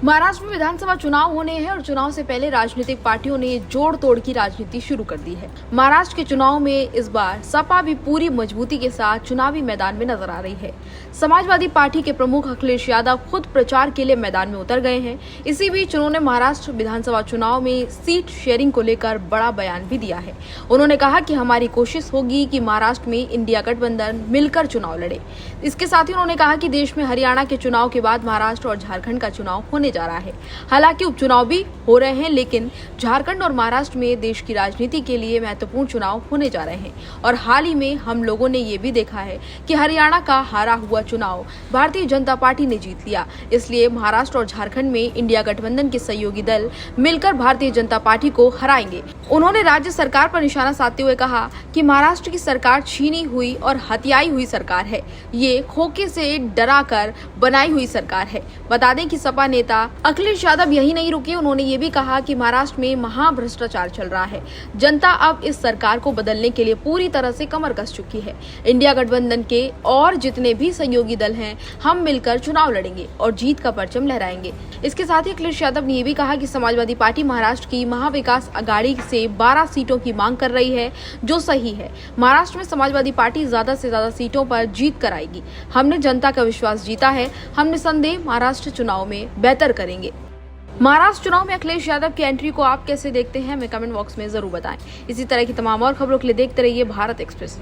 महाराष्ट्र में विधानसभा चुनाव होने हैं और चुनाव से पहले राजनीतिक पार्टियों ने जोड़ तोड़ की राजनीति शुरू कर दी है। महाराष्ट्र के चुनाव में इस बार सपा भी पूरी मजबूती के साथ चुनावी मैदान में नजर आ रही है। समाजवादी पार्टी के प्रमुख अखिलेश यादव खुद प्रचार के लिए मैदान में उतर गए हैं। इसी बीच उन्होंने महाराष्ट्र विधानसभा चुनाव में सीट शेयरिंग को लेकर बड़ा बयान भी दिया है। उन्होंने कहा कि हमारी कोशिश होगी कि महाराष्ट्र में इंडिया गठबंधन मिलकर चुनाव लड़े। इसके साथ ही उन्होंने कहा कि देश में हरियाणा के चुनाव के बाद महाराष्ट्र और झारखंड का चुनाव होने जा रहा है। हालांकि उपचुनाव भी हो रहे हैं, लेकिन झारखंड और महाराष्ट्र में देश की राजनीति के लिए महत्वपूर्ण चुनाव होने जा रहे हैं। और हाल ही में हम लोगों ने ये भी देखा है कि हरियाणा का हारा हुआ चुनाव भारतीय जनता पार्टी ने जीत लिया। इसलिए महाराष्ट्र और झारखंड में इंडिया गठबंधन के सहयोगी दल मिलकर भारतीय जनता पार्टी को हराएंगे। उन्होंने राज्य सरकार पर निशाना साधते हुए कहा कि महाराष्ट्र की सरकार छीनी हुई और हथियाई हुई सरकार है। ये खोखे से डरा कर बनाई हुई सरकार है। बता दें कि सपा नेता अखिलेश यादव यही नहीं रुके, उन्होंने ये भी कहा कि महाराष्ट्र में महाभ्रष्टाचार चल रहा है। जनता अब इस सरकार को बदलने के लिए पूरी तरह से कमर कस चुकी है। इंडिया गठबंधन के और जितने भी सहयोगी दल हैं, हम मिलकर चुनाव लड़ेंगे और जीत का परचम लहराएंगे। इसके साथ ही अखिलेश यादव ने ये भी कहा कि समाजवादी पार्टी महाराष्ट्र की महाविकास अघाड़ी से 12 सीटों की मांग कर रही है, जो सही है। महाराष्ट्र में समाजवादी पार्टी ज्यादा से ज्यादा सीटों पर जीत कराएगी। हमने जनता का विश्वास जीता है, हम निसंदेह महाराष्ट्र चुनाव में बेहतर करेंगे। महाराष्ट्र चुनाव में अखिलेश यादव की एंट्री को आप कैसे देखते हैं, हमें कमेंट बॉक्स में जरूर बताएं। इसी तरह की तमाम और खबरों के लिए देखते रहिए भारत एक्सप्रेस।